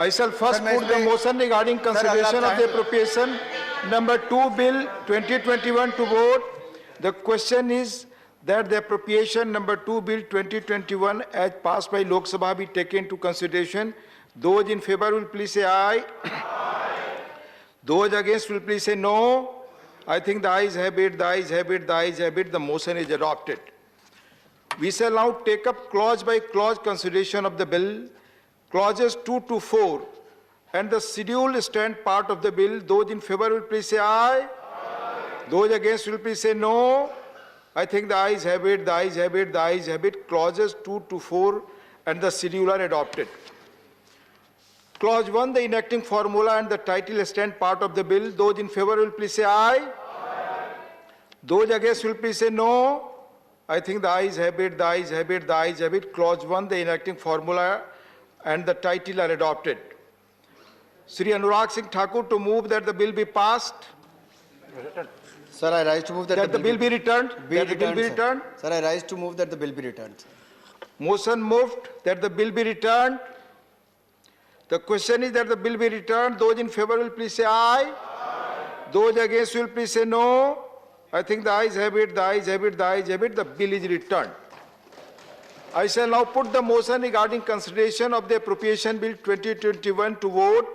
I shall first put the motion regarding consideration of the appropriation number 2 bill 2021 to vote. The question is that the appropriation number 2 bill 2021 as passed by Lok Sabha be taken into consideration. Those in favor will please say aye. Those against will please say no. I think the ayes have it, the ayes have it, the ayes have it. The motion is adopted. We shall now take up clause by clause consideration of the bill. Clauses 2 to 4 and the schedule stand part of the bill. Those in favor will please say aye. Those against will please say no. I think the ayes have it, the ayes have it, the ayes have it. Clauses 2 to 4 and the schedule are adopted. Clause 1, the enacting formula and the title stand part of the bill. Those in favor will please say aye. Those against will please say no. I think the ayes have it, the ayes have it, the ayes have it. Clause 1, the enacting formula and the title are adopted. Sri Anurag Singh Thakur to move that the bill be passed. Sir, I rise to move that the bill be returned. Sir, I rise to move that the bill be returned. Motion moved that the bill be returned. The question is that the bill be returned. Those in favor will please say aye. Those against will please say no. I think the ayes have it, the ayes have it, the ayes have it. The bill is returned. I shall now put the motion regarding consideration of the appropriation bill 2021 to vote.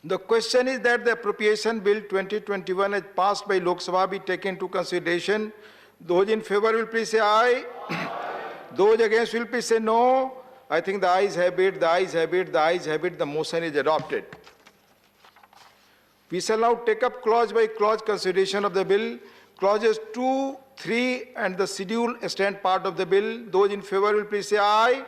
The question is that the appropriation bill 2021 as passed by Lok Sabha be taken into consideration. Those in favor will please say aye. Those against will please say no. I think the ayes have it, the ayes have it, the ayes have it. The motion is adopted. We shall now take up clause by clause consideration of the bill. Clauses 2, 3 and the schedule stand part of the bill. Those in favor will please say aye.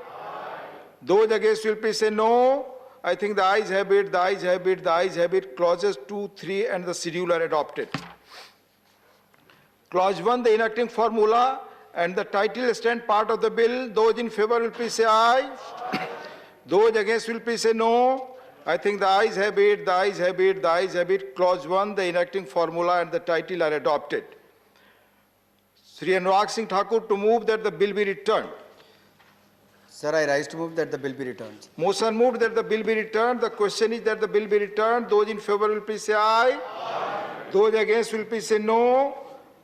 Those against will please say no. I think the ayes have it, the ayes have it, the ayes have it. Clauses 2, 3 and the schedule are adopted. Clause 1, the enacting formula and the title stand part of the bill. Those in favor will please say aye. Those against will please say no. I think the ayes have it, the ayes have it, the ayes have it. Clause 1, the enacting formula and the title are adopted. Sri Anurag Singh Thakur to move that the bill be returned. Sir, I rise to move that the bill be returned. Motion moved that the bill be returned. The question is that the bill be returned. Those in favor will please say aye. Those against will please say no.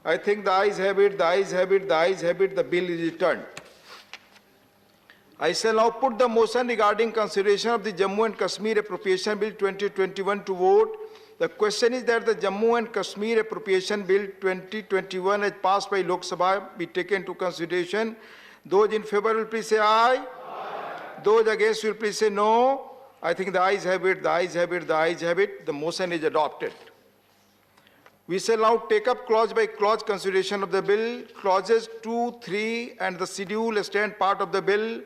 I think the ayes have it, the ayes have it, the ayes have it. The bill is returned. I shall now put the motion regarding consideration of the Jammu and Kashmir Appropriation Bill 2021 to vote. The question is that the Jammu and Kashmir Appropriation Bill 2021 as passed by Lok Sabha be taken into consideration. Those in favor will please say aye. Those against will please say no. I think the ayes have it, the ayes have it, the ayes have it. The motion is adopted. We shall now take up clause by clause consideration of the bill. Clauses 2, 3 and the schedule stand part of the bill.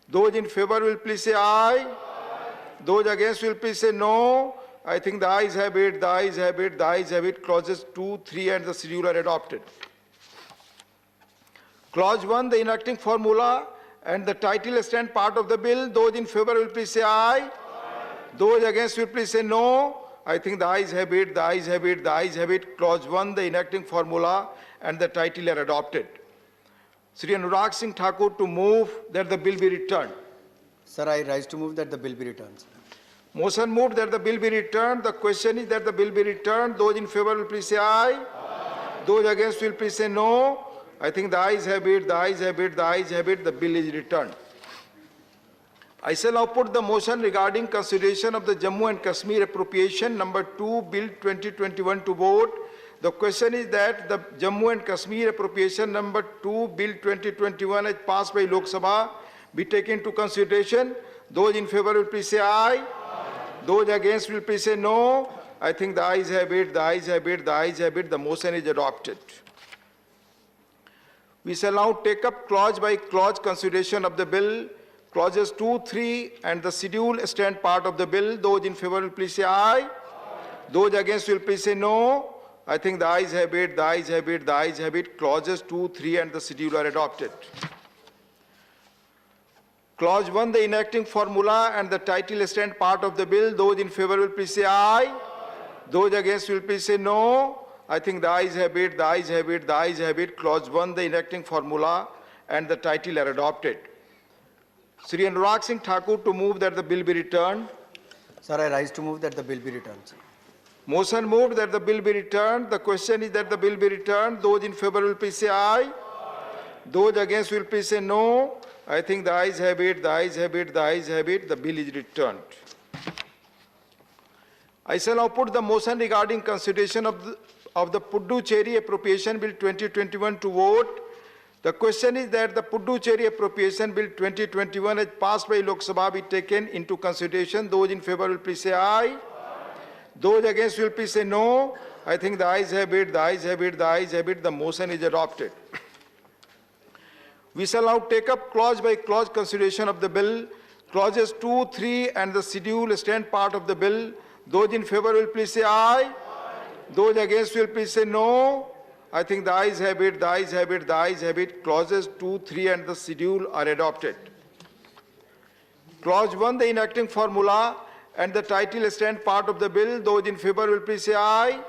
Those in favor will please say aye. Those against will please say no. I think the ayes have it, the ayes have it, the ayes have it. Clauses 2, 3 and the schedule are adopted. Clause 1, the enacting formula and the title stand part of the bill. Those in favor will please say aye. Those against will please say no. I think the ayes have it, the ayes have it, the ayes have it. Clause 1, the enacting formula and the title are adopted. Sri Anurag Singh Thakur to move that the bill be returned. Sir, I rise to move that the bill be returned. Motion moved that the bill be returned. The question is that the bill be returned. Those in favor will please say aye. Those against will please say no. I think the ayes have it, the ayes have it, the ayes have it. The bill is returned. I shall now put the motion regarding consideration of the Jammu and Kashmir Appropriation number 2 Bill 2021 to vote. The question is that the Jammu and Kashmir Appropriation number 2 Bill 2021 as passed by Lok Sabha be taken into consideration. Those in favor will please say aye. Those against will please say no. I think the ayes have it, the ayes have it, the ayes have it. The motion is adopted. We shall now take up clause by clause consideration of the bill. Clauses 2, 3 and the schedule stand part of the bill. Those in favor will please say aye. Those against will please say no. I think the ayes have it, the ayes have it, the ayes have it. Clauses 2, 3 and the schedule are adopted. Clause 1, the enacting formula and the title stand part of the bill. Those in favor will please say aye. Those against will please say no. I think the ayes have it, the ayes have it, the ayes have it. Clause 1, the enacting formula and the title are adopted. Shri Anurag Singh Thakur to move that the bill be returned. Sir, I rise to move that the bill be returned. Sir. Motion moved that the bill be returned. The question is that the bill be returned. Those in favor will please say aye. Those against will please say no. I think the ayes have it, the ayes have it, the ayes have it. The bill is returned. I shall now put the motion regarding consideration of the Puducherry Appropriation Bill 2021 to vote. The question is that the Puducherry Appropriation Bill 2021 as passed by Lok Sabha be taken into consideration. Those in favor will please say aye. Those against will please say no. I think the ayes have it, the ayes have it, the ayes have it. The motion is adopted. We shall now take up clause by clause consideration of the bill. Clauses 2, 3 and the schedule stand part of the bill. Those in favor will please say aye. Those against will please say no. I think the ayes have it, the ayes have it, the ayes have it. Clauses 2, 3 and the schedule are adopted. Clause 1, the enacting formula and the title stand part of the bill. Those in favor will please say aye.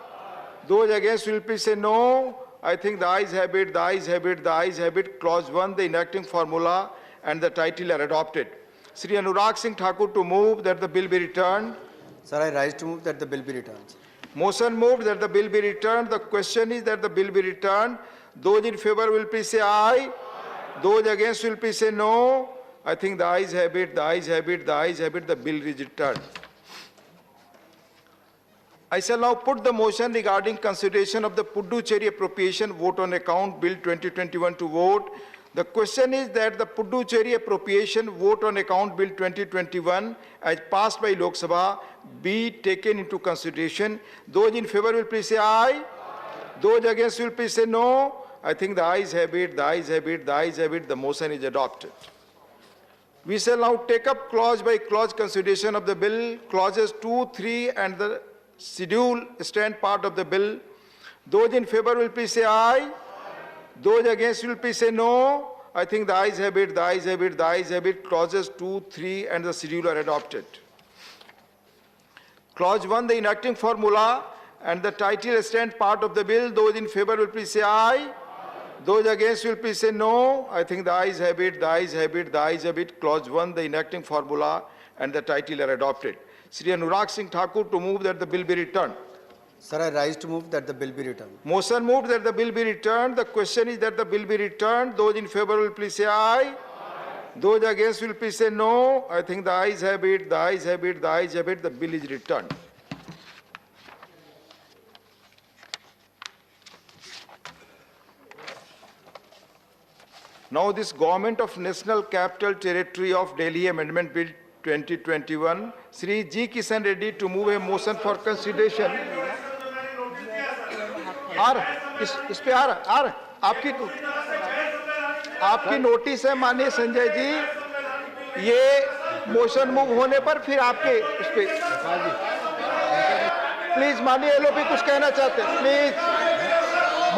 Those against will please say no. I think the ayes have it, the ayes have it, the ayes have it. Clause 1, the enacting formula and the title are adopted. Shri Anurag Singh Thakur to move that the bill be returned. Sir, I rise to move that the bill be returned. Sir. Motion moved that the bill be returned. The question is that the bill be returned. Those in favor will please say aye. Those against will please say no. I think the ayes have it, the ayes have it, the ayes have it. The bill is returned. I shall now put the motion regarding consideration of the Puducherry Appropriation Vote on Account Bill 2021 to vote. The question is that the Puducherry Appropriation Vote on Account Bill 2021 as passed by Lok Sabha be taken into consideration. Those in favor will please say aye. Those against will please say no. I think the ayes have it, the ayes have it, the ayes have it. The motion is adopted. We shall now take up clause by clause consideration of the bill. Clauses 2, 3 and the schedule stand part of the bill. Those in favor will please say aye. Those against will please say no. I think the ayes have it, the ayes have it, the ayes have it. Clauses 2, 3 and the schedule are adopted. Clause 1, the enacting formula and the title stand part of the bill. Those in favor will please say aye. Those against will please say no. I think the ayes have it, the ayes have it, the ayes have it. Clause 1, the enacting formula and the title are adopted. Shri Anurag Singh Thakur to move that the bill be returned. Sir, I rise to move that the bill be returned. Motion moved that the bill be returned. The question is that the bill be returned. Those in favor will please say aye. Those against will please say no. I think the ayes have it, the ayes have it, the ayes have it. The bill is returned. Now this Government of National Capital Territory of Delhi Amendment Bill 2021, Shri G. Kishan Reddy to move a motion for consideration. इस पे आ रहा आपकी notice है माननीय संजय जी, ये motion move होने पर फिर आपके इस पे प्लीज माननीय एलओपी कुछ कहना चाहते हैं, प्लीज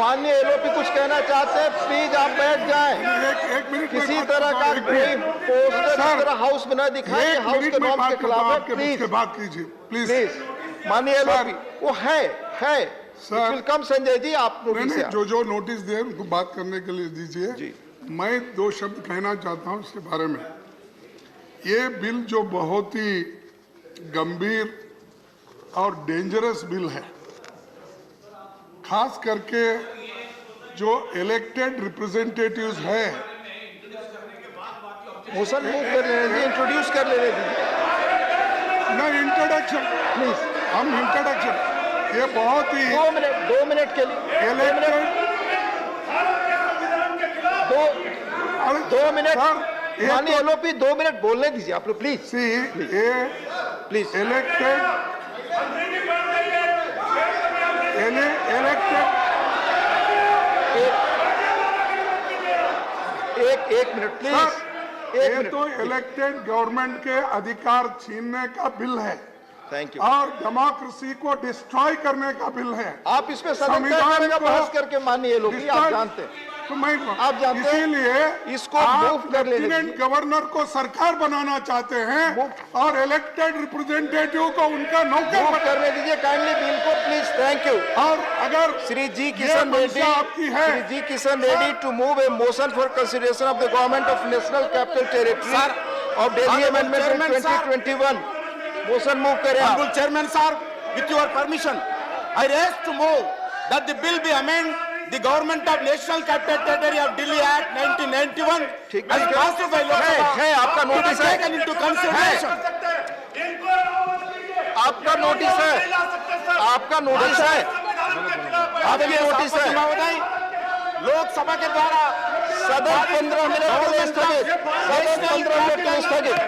माननीय एलओपी कुछ कहना चाहते हैं, प्लीज आप बैठ जाएं। किसी तरह का कोई पोस्टर हाउस में न दिखाएं, हाउस के नॉर्म के खिलाफ है। प्लीज बात कीजिए, प्लीज माननीय एलओपी वो है सर कम संजय जी आप नोटिस जो नोटिस दिए उनको बात करने के लिए दीजिए। मैं दो शब्द कहना चाहता हूं इसके बारे में। ये बिल जो बहुत ही गंभीर और डेंजरस बिल है, खास करके जो इलेक्टेड रिप्रेजेंटेटिव्स है, मोशन मूव कर लेने दीजिए, इंट्रोड्यूस कर लेने दीजिए। नहीं इंट्रोडक्शन प्लीज, हम इंट्रोडक्शन ये बहुत ही 2 मिनट के लिए दो मिनट माननीय एलओपी 2 मिनट बोलने दीजिए आप लोग प्लीज। प्लीज इलेक्टेड एक मिनट प्लीज। ये तो इलेक्टेड गवर्नमेंट के अधिकार छीनने का बिल है। Thank you. और डेमोक्रेसी को डिस्ट्रॉय करने का बिल है। आप इसमें संविधान का बहस करके माननीय लोग आप जानते हैं, तो मैं आप जानते हैं, इसीलिए इसको आप लेफ्टिनेंट गवर्नर को सरकार बनाना चाहते हैं और इलेक्टेड रिप्रेजेंटेटिव को उनका नौकर करने दीजिए काइंडली बिल को प्लीज। Thank you. और अगर श्री जी किशन रेड्डी आपकी है, Shri G Kishan Reddy to move a motion for consideration of the Government of National Capital Territory of Delhi Honorable Amendment Chairman, Bill sir. 2021. Motion move करें आप. Honorable Chairman, sir, with your permission, I raise to move that the bill be amend the Government of National Capital Territory of Delhi Act 1991 ठीक as है. passed by Lok Sabha है, आपका to be notice है. taken into consideration. आपका notice है. आपका notice है. आपकी नोटिस है. महोदय, लोकसभा के द्वारा सदन 15 मिनट के लिए स्थगित. सदन 15 मिनट के लिए स्थगित.